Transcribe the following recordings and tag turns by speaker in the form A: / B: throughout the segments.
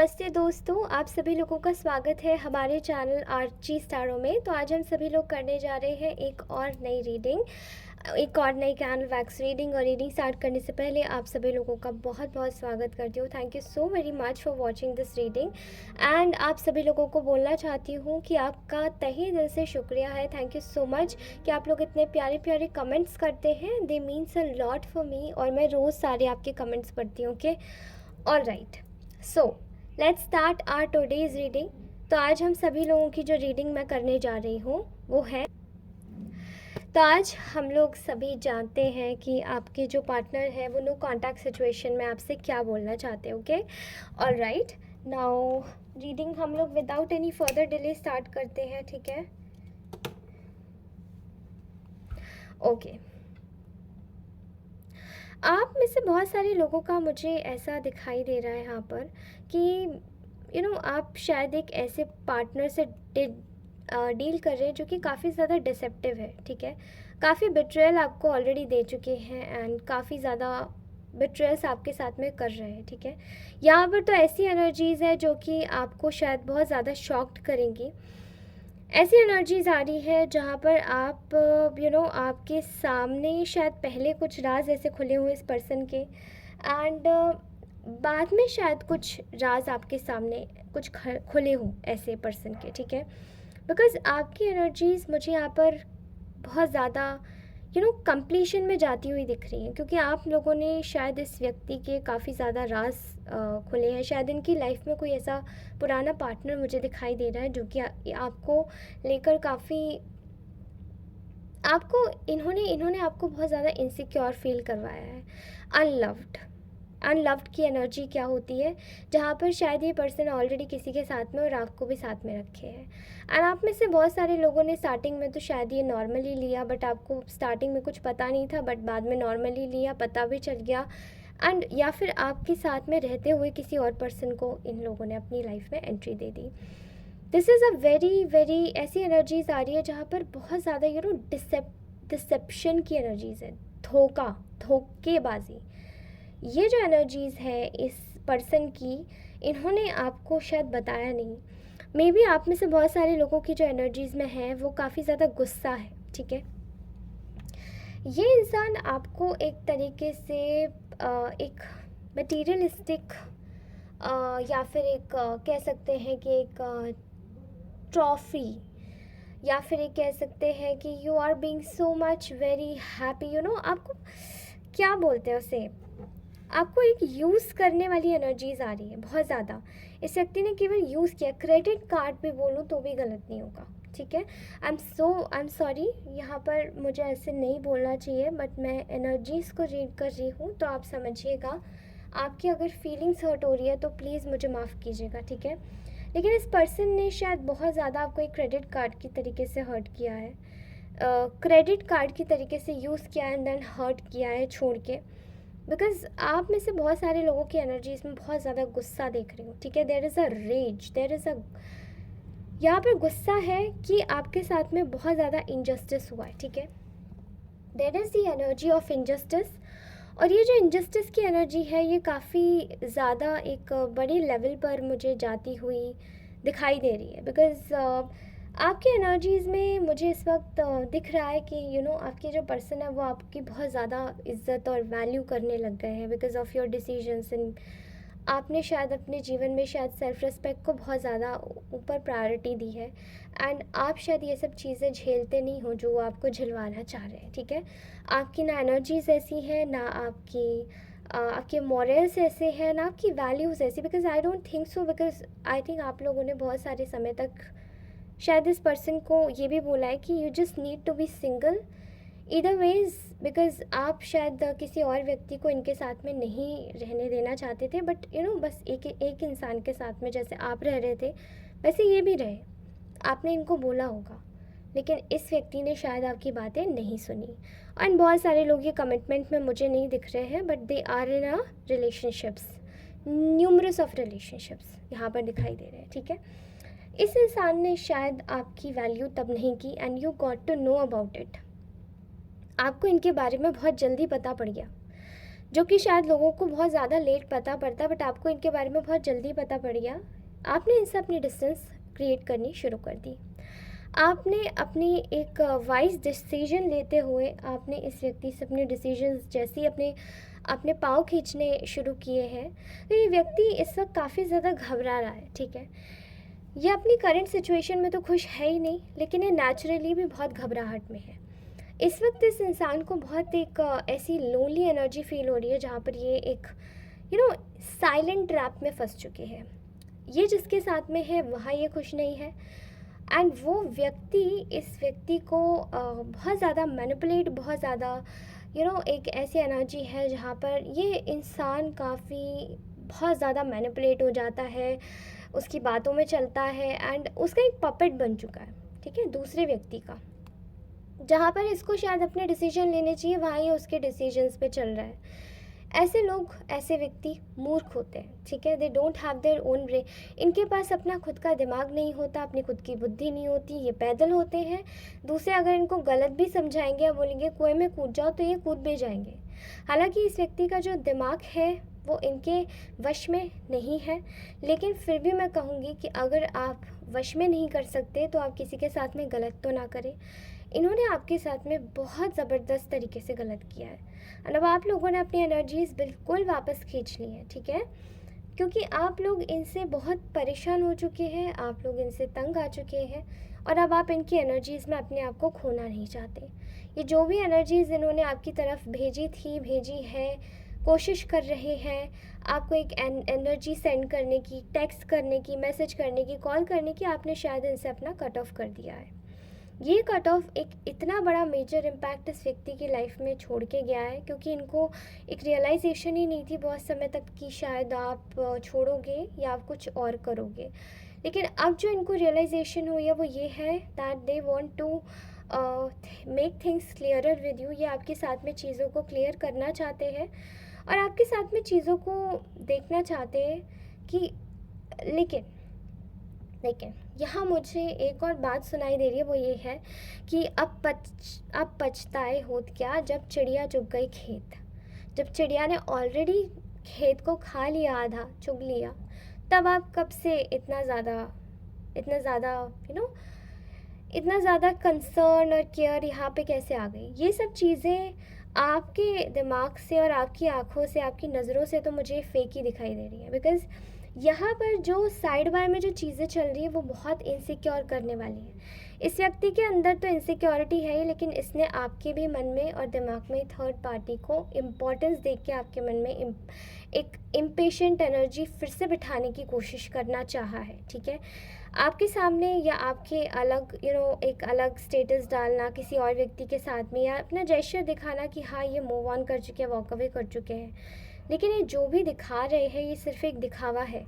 A: नमस्ते दोस्तों, आप सभी लोगों का स्वागत है हमारे चैनल आर्ची स्टारों में। तो आज हम सभी लोग करने जा रहे हैं एक और नई रीडिंग, एक और नई कैंडल वैक्स रीडिंग। और रीडिंग स्टार्ट करने से पहले आप सभी लोगों का बहुत बहुत स्वागत करती हूँ। Thank you so very much for watching this reading. And आप सभी लोगों को बोलना चाहती हूँ कि आपका तहे दिल से शुक्रिया है। थैंक यू सो मच कि आप लोग इतने प्यारे प्यारे कमेंट्स करते हैं। दे means a lot for me और मैं रोज़ सारे आपके कमेंट्स पढ़ती हूँ। Okay, all right, so let's start our today's reading. तो आज हम सभी लोगों की जो रीडिंग मैं करने जा रही हूँ वो है, तो आज हम लोग सभी जानते हैं कि आपके जो पार्टनर है वो नो कॉन्टैक्ट सिचुएशन में आपसे क्या बोलना चाहते हैं। Okay, all right, now reading हम लोग without any further delay start करते हैं। ठीक है, ओके। आप में से बहुत सारे लोगों का मुझे ऐसा दिखाई दे रहा है यहाँ पर कि आप शायद एक ऐसे पार्टनर से डील कर रहे हैं जो कि काफ़ी ज़्यादा डिसेप्टिव है। ठीक है, काफ़ी बिट्रेयल आपको ऑलरेडी दे चुके हैं एंड काफ़ी ज़्यादा बिट्रेयल्स आपके साथ में कर रहे हैं। ठीक है, यहाँ पर तो ऐसी एनर्जीज़ है जो कि आपको शायद बहुत ज़्यादा शॉक्ड करेंगी। ऐसी एनर्जीज आ रही है जहाँ पर आप आपके सामने शायद पहले कुछ राज ऐसे खुले हुए इस पर्सन के, एंड बाद में शायद कुछ राज आपके सामने कुछ खुले हों ऐसे पर्सन के। ठीक है, बिकॉज़ आपकी एनर्जीज मुझे यहाँ पर बहुत ज़्यादा कंप्लीशन में जाती हुई दिख रही हैं, क्योंकि आप लोगों ने शायद इस व्यक्ति के काफ़ी ज़्यादा राज खुले हैं। शायद इनकी लाइफ में कोई ऐसा पुराना पार्टनर मुझे दिखाई दे रहा है जो कि आपको लेकर काफ़ी आपको इन्होंने इन्होंने आपको बहुत ज़्यादा इनसिक्योर फील करवाया है। अनलव्ड, अनलव्ड की एनर्जी क्या होती है, जहाँ पर शायद ये पर्सन ऑलरेडी किसी के साथ में और आपको भी साथ में रखे हैं। एंड आप में से बहुत सारे लोगों ने स्टार्टिंग में तो शायद ये नॉर्मली लिया, बट आपको स्टार्टिंग में कुछ पता नहीं था, बट बाद में नॉर्मली लिया, पता भी चल गया। एंड या फिर आपके साथ में रहते हुए किसी और पर्सन को इन लोगों ने अपनी लाइफ में entry they the. This is a very very ऐसी एनर्जीज आ रही है जहाँ पर बहुत ज़्यादा डिसेप्शन की एनर्जीज है, धोखा, धोखेबाजी। ये जो एनर्जीज़ है इस पर्सन की, इन्होंने आपको शायद बताया नहीं। मे बी आप में से बहुत सारे लोगों की जो एनर्जीज़ में है वो काफ़ी ज़्यादा गुस्सा है। ठीक है, ये इंसान आपको एक तरीके से एक मटीरियलिस्टिक या फिर एक कह सकते हैं कि एक ट्रॉफी, या फिर ये कह सकते हैं कि you are being so much very happy. आपको क्या बोलते हैं उसे, आपको एक यूज़ करने वाली एनर्जीज आ रही है बहुत ज़्यादा। इस व्यक्ति ने केवल यूज़ किया, क्रेडिट कार्ड भी बोलूँ तो भी गलत नहीं होगा। ठीक है, आई एम सॉरी, यहाँ पर मुझे ऐसे नहीं बोलना चाहिए, बट मैं एनर्जीज़ को रीड कर रही हूँ तो आप समझिएगा। आपकी अगर फीलिंग्स हर्ट हो रही है तो प्लीज़ मुझे माफ़ कीजिएगा। ठीक है, लेकिन इस पर्सन ने शायद बहुत ज़्यादा आपको एक क्रेडिट कार्ड की तरीके से हर्ट किया है, क्रेडिट कार्ड की तरीके से यूज़ किया है एंड देन हर्ट किया है छोड़ के। बिकॉज आप में से बहुत सारे लोगों की एनर्जी इसमें बहुत ज़्यादा गुस्सा देख रही हूँ। ठीक है, there is a rage, there is a, यहाँ पर गुस्सा है कि आपके साथ में बहुत ज़्यादा इनजस्टिस हुआ है। ठीक है, there is the energy of injustice. और ये जो इनजस्टिस की एनर्जी है ये काफ़ी ज़्यादा एक बड़े लेवल पर मुझे जाती हुई दिखाई दे रही है। बिकॉज़ आपकी एनर्जीज़ में मुझे इस वक्त दिख रहा है कि आपके जो पर्सन है वो आपकी बहुत ज़्यादा इज़्ज़त और वैल्यू करने लग गए हैं because of your decisions. And आपने शायद अपने जीवन में शायद सेल्फ़ रिस्पेक्ट को बहुत ज़्यादा ऊपर प्रायोरिटी दी है, एंड आप शायद ये सब चीज़ें झेलते नहीं हो जो वो आपको झिलवाना चाह रहे हैं। ठीक है, आपकी ना एनर्जीज ऐसी है, ना आपके मॉरल्स ऐसे हैं, ना आपकी वैल्यूज़ ऐसी। Because I don't think so, because I think आप लोगों ने बहुत सारे समय तक शायद इस पर्सन को ये भी बोला है कि you just need to be single. Either ways, because आप शायद किसी और व्यक्ति को इनके साथ में नहीं रहने देना चाहते थे, बट बस एक एक इंसान के साथ में जैसे आप रह रहे थे वैसे ये भी रहे। आपने इनको बोला होगा, लेकिन इस व्यक्ति ने शायद आपकी बातें नहीं सुनी। एंड बहुत सारे लोग ये कमिटमेंट में मुझे नहीं दिख रहे हैं, but they are in a relationships, numerous of relationships यहाँ पर दिखाई दे रहे हैं। ठीक है, इस इंसान ने शायद आपकी वैल्यू तब नहीं की and you got to know about it. आपको इनके बारे में बहुत जल्दी पता पड़ गया। जो कि शायद लोगों को बहुत ज़्यादा लेट पता पड़ता, बट आपको इनके बारे में बहुत जल्दी पता पड़ गया। आपने इनसे अपनी डिस्टेंस क्रिएट करनी शुरू कर दी। आपने अपनी एक वाइज डिसीजन लेते हुए आपने इस व्यक्ति से अपने डिसीजंस जैसे ही अपने अपने पाँव खींचने शुरू किए हैं, तो ये व्यक्ति इस वक्त काफ़ी ज़्यादा घबरा रहा है, ठीक है। ये अपनी करंट सिचुएशन में तो खुश है ही नहीं, लेकिन ये नेचुरली भी बहुत घबराहट में है। इस वक्त इस इंसान को बहुत एक ऐसी लोनली एनर्जी फील हो रही है, जहाँ पर ये एक साइलेंट ट्रैप में फंस चुके हैं। ये जिसके साथ में है वहाँ ये खुश नहीं है, एंड वो व्यक्ति इस व्यक्ति को बहुत ज़्यादा मैनिपुलेट, बहुत ज़्यादा एक ऐसी एनर्जी है जहाँ पर ये इंसान काफ़ी बहुत ज़्यादा मैनिपुलेट हो जाता है, उसकी बातों में चलता है, एंड उसका एक पपेट बन चुका है, ठीक है, दूसरे व्यक्ति का। जहाँ पर इसको शायद अपने डिसीजन लेने चाहिए, वहाँ ये उसके डिसीजंस पे चल रहा है। ऐसे लोग, ऐसे व्यक्ति मूर्ख होते हैं, ठीक है। They don't have their own brain. इनके पास अपना खुद का दिमाग नहीं होता, अपनी खुद की बुद्धि नहीं होती, ये पैदल होते हैं। दूसरे अगर इनको गलत भी समझाएंगे या बोलेंगे कुएं में कूद जाओ, तो ये कूद भी जाएंगे। हालांकि इस व्यक्ति का जो दिमाग है वो इनके वश में नहीं है, लेकिन फिर भी मैं कहूँगी कि अगर आप वश में नहीं कर सकते तो आप किसी के साथ में गलत तो ना करें। इन्होंने आपके साथ में बहुत ज़बरदस्त तरीके से गलत किया है, और अब आप लोगों ने अपनी एनर्जीज़ बिल्कुल वापस खींच ली हैं, ठीक है, क्योंकि आप लोग इनसे बहुत परेशान हो चुके हैं, आप लोग इनसे तंग आ चुके हैं, और अब आप इनकी एनर्जीज़ में अपने आप को खोना नहीं चाहते। ये जो भी एनर्जीज़ इन्होंने आपकी तरफ भेजी है, कोशिश कर रहे हैं आपको एक एनर्जी सेंड करने की, टेक्स्ट करने की, मैसेज करने की, कॉल करने की, आपने शायद इनसे अपना कट ऑफ कर दिया है। ये कट ऑफ एक इतना बड़ा मेजर इम्पैक्ट इस व्यक्ति की लाइफ में छोड़ के गया है, क्योंकि इनको एक रियलाइजेशन ही नहीं थी बहुत समय तक कि शायद आप छोड़ोगे या आप कुछ और करोगे। लेकिन अब जो इनको रियलाइजेशन हुई है वो ये है that they want to make things clearer with you. ये आपके साथ में चीज़ों को क्लियर करना चाहते हैं और आपके साथ में चीज़ों को देखना चाहते हैं कि लेकिन यहाँ मुझे एक और बात सुनाई दे रही है, वो ये है कि अब पछताए होत क्या, जब चिड़िया चुग गई खेत। जब चिड़िया ने ऑलरेडी खेत को खा लिया, आधा चुग लिया, तब आप कब से इतना ज़्यादा इतना ज़्यादा कंसर्न और केयर यहाँ पे कैसे आ गई। ये सब चीज़ें आपके दिमाग से और आपकी आँखों से, आपकी नज़रों से तो मुझे फेक ही दिखाई दे रही है, बिकॉज़ यहाँ पर जो साइड बाय में जो चीज़ें चल रही है वो बहुत इनसिक्योर करने वाली है। इस व्यक्ति के अंदर तो इनसिक्योरिटी है ही, लेकिन इसने आपके भी मन में और दिमाग में थर्ड पार्टी को इम्पोर्टेंस दे के आपके मन में एक इम्पेशेंट एनर्जी फिर से बिठाने की कोशिश करना चाहा है, ठीक है। आपके सामने या आपके अलग एक अलग स्टेटस डालना किसी और व्यक्ति के साथ में, या अपना जेस्चर दिखाना कि हाँ ये मूव ऑन कर चुके हैं, वॉक अवे कर चुके हैं, लेकिन ये जो भी दिखा रहे हैं ये सिर्फ एक दिखावा है।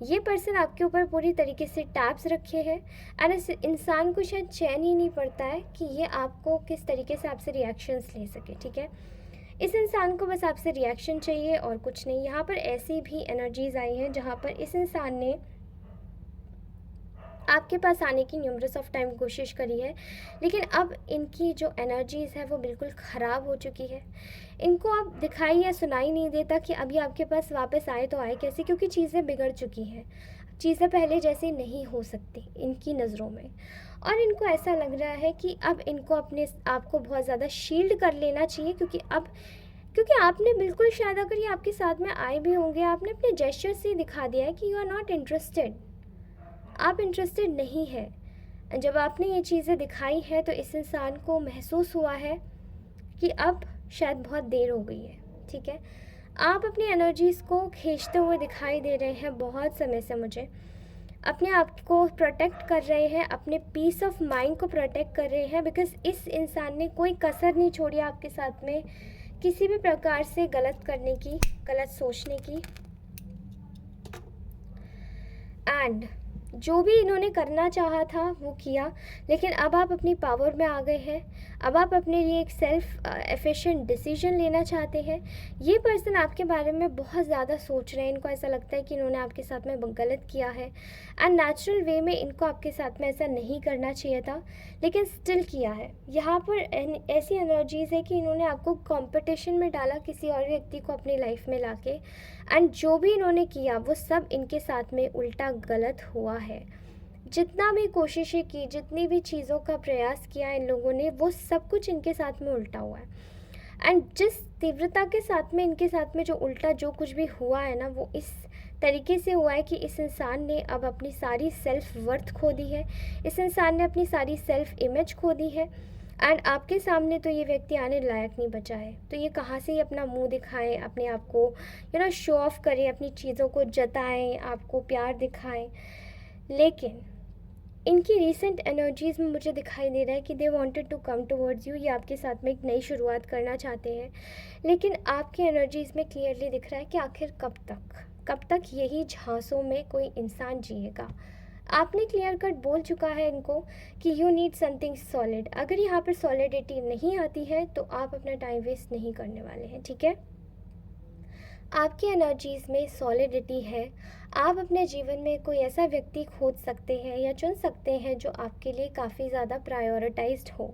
A: ये पर्सन आपके ऊपर पूरी तरीके से टैप्स रखे हैं, एंड इस इंसान को शायद चैन ही नहीं पड़ता है कि ये आपको किस तरीके से आपसे रिएक्शंस ले सके, ठीक है। इस इंसान को बस आपसे रिएक्शन चाहिए और कुछ नहीं। यहाँ पर ऐसी भी एनर्जीज़ आई हैं जहाँ पर इस इंसान ने आपके पास आने की न्यूमरस ऑफ टाइम कोशिश करी है, लेकिन अब इनकी जो एनर्जीज़ है वो बिल्कुल ख़राब हो चुकी है। इनको अब दिखाई या सुनाई नहीं देता कि अभी आपके पास वापस आए तो आए कैसे, क्योंकि चीज़ें बिगड़ चुकी हैं। चीज़ें पहले जैसी नहीं हो सकती इनकी नज़रों में, और इनको ऐसा लग रहा है कि अब इनको अपने आप को बहुत ज़्यादा शील्ड कर लेना चाहिए, क्योंकि आपने बिल्कुल, शायद अगर ये आपके साथ में आए भी होंगे, आपने अपने जेस्चर से दिखा दिया है कि यू आर नॉट इंटरेस्टेड, आप इंटरेस्टेड नहीं है। जब आपने ये चीज़ें दिखाई है तो इस इंसान को महसूस हुआ है कि अब शायद बहुत देर हो गई है, ठीक है। आप अपनी एनर्जीज़ को खींचते हुए दिखाई दे रहे हैं बहुत समय से मुझे, अपने आप को प्रोटेक्ट कर रहे हैं, अपने पीस ऑफ माइंड को प्रोटेक्ट कर रहे हैं, बिकॉज़ इस इंसान ने कोई कसर नहीं छोड़ी आपके साथ में किसी भी प्रकार से गलत करने की, गलत सोचने की। एंड जो भी इन्होंने करना चाहा था वो किया, लेकिन अब आप अपनी पावर में आ गए हैं। अब आप अपने लिए एक सेल्फ एफिशिएंट डिसीजन लेना चाहते हैं। ये पर्सन आपके बारे में बहुत ज़्यादा सोच रहे हैं, इनको ऐसा लगता है कि इन्होंने आपके साथ में गलत किया है, एंड नेचुरल वे में इनको आपके साथ में ऐसा नहीं करना चाहिए था, लेकिन स्टिल किया है। यहाँ पर ऐसी एनर्जीज़ है कि इन्होंने आपको कंपटीशन में डाला किसी और व्यक्ति को अपनी लाइफ में लाके, एंड जो भी इन्होंने किया वो सब इनके साथ में उल्टा गलत हुआ है। जितना भी कोशिशें की, जितनी भी चीज़ों का प्रयास किया इन लोगों ने, वो सब कुछ इनके साथ में उल्टा हुआ है। एंड जिस तीव्रता के साथ में इनके साथ में जो उल्टा जो कुछ भी हुआ है ना, वो इस तरीके से हुआ है कि इस इंसान ने अब अपनी सारी सेल्फ वर्थ खो दी है, इस इंसान ने अपनी सारी सेल्फ इमेज खो दी है, एंड आपके सामने तो ये व्यक्ति आने लायक नहीं बचा है। तो ये कहाँ से ही अपना मुंह दिखाएं, अपने आप को शो ऑफ करें, अपनी चीज़ों को जताएं, आपको प्यार दिखाएं। लेकिन इनकी रीसेंट एनर्जीज़ में मुझे दिखाई दे रहा है कि they wanted to come towards you, ये आपके साथ में एक नई शुरुआत करना चाहते हैं। लेकिन आपकी एनर्जीज़ में क्लियरली दिख रहा है कि आखिर कब तक यही झांसों में कोई इंसान जिएगा। आपने क्लियर कट बोल चुका है इनको कि यू नीड समथिंग सॉलिड। अगर यहाँ पर सॉलिडिटी नहीं आती है तो आप अपना टाइम वेस्ट नहीं करने वाले हैं, ठीक है। आपकी एनर्जीज़ में सॉलिडिटी है। आप अपने जीवन में कोई ऐसा व्यक्ति खोज सकते हैं या चुन सकते हैं जो आपके लिए काफ़ी ज़्यादा प्रायोरिटाइज्ड हो,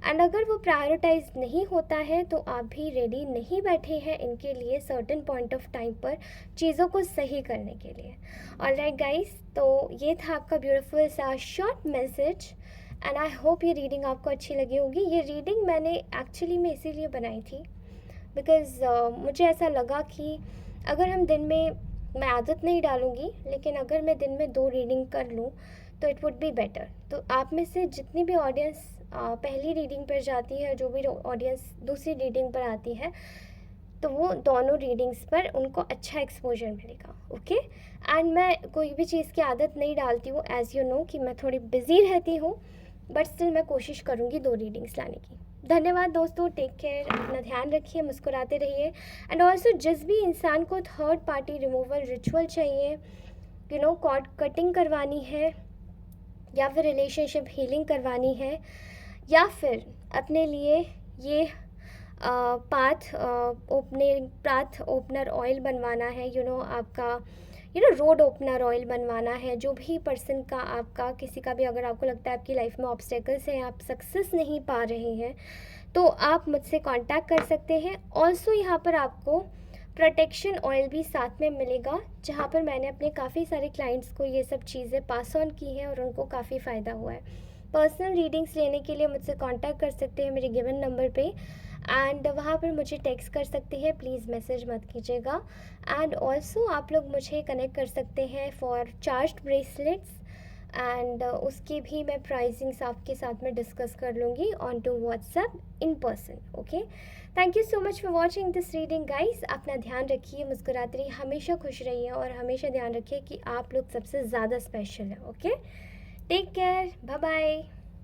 A: एंड अगर वो प्रायोरिटाइज नहीं होता है तो आप भी रेडी नहीं बैठे हैं इनके लिए सर्टेन पॉइंट ऑफ टाइम पर चीज़ों को सही करने के लिए। ऑलराइट गाइस, तो ये था आपका ब्यूटीफुल सा short message, and I hope ये रीडिंग आपको अच्छी लगी होगी। ये रीडिंग मैंने एक्चुअली में इसीलिए बनाई थी बिकॉज़ मुझे ऐसा लगा कि अगर हम दिन में, मैं आदत नहीं डालूँगी, लेकिन अगर मैं दिन में 2 रीडिंग कर लूँ तो इट वुड बी बेटर। तो आप में से जितनी भी ऑडियंस पहली रीडिंग पर जाती है, जो भी ऑडियंस दूसरी रीडिंग पर आती है, तो वो दोनों रीडिंग्स पर उनको अच्छा एक्सपोजर मिलेगा, ओके। एंड मैं कोई भी चीज़ की आदत नहीं डालती हूँ, एज़ यू नो कि मैं थोड़ी बिज़ी रहती हूँ, बट स्टिल मैं कोशिश करूँगी 2 रीडिंग्स लाने की। धन्यवाद दोस्तों, टेक केयर, अपना ध्यान रखिए, मुस्कुराते रहिए। एंड ऑल्सो जिस भी इंसान को थर्ड पार्टी रिमूवल रिचुअल चाहिए, कॉर्ड कटिंग करवानी है, या फिर रिलेशनशिप हीलिंग करवानी है, या फिर अपने लिए ये पाथ ओपनर ऑयल बनवाना है, आपका रोड ओपनर ऑयल बनवाना है, जो भी पर्सन का, आपका किसी का भी, अगर आपको लगता है आपकी लाइफ में ऑब्स्टेकल्स हैं, आप सक्सेस नहीं पा रहे हैं, तो आप मुझसे कांटेक्ट कर सकते हैं। ऑल्सो यहाँ पर आपको प्रोटेक्शन ऑयल भी साथ में मिलेगा, जहाँ पर मैंने अपने काफ़ी सारे क्लाइंट्स को ये सब चीज़ें पास ऑन की हैं और उनको काफ़ी फ़ायदा हुआ है। पर्सनल रीडिंग्स लेने के लिए मुझसे कांटेक्ट कर सकते हैं मेरे गिवन नंबर पे, एंड वहाँ पर मुझे टेक्स्ट कर सकते हैं, प्लीज़ मैसेज मत कीजिएगा। एंड ऑल्सो आप लोग मुझे कनेक्ट कर सकते हैं फॉर चार्ज्ड ब्रेसलेट्स, एंड उसकी भी मैं प्राइसिंग्स आपके साथ में डिस्कस कर लूँगी on to WhatsApp in person, okay. Thank you so much for watching this reading guys. अपना ध्यान रखिए, मुस्कुराते रहिए, हमेशा खुश रहिए, और हमेशा ध्यान रखिए कि आप लोग सबसे ज़्यादा स्पेशल है, okay. Take care, bye bye.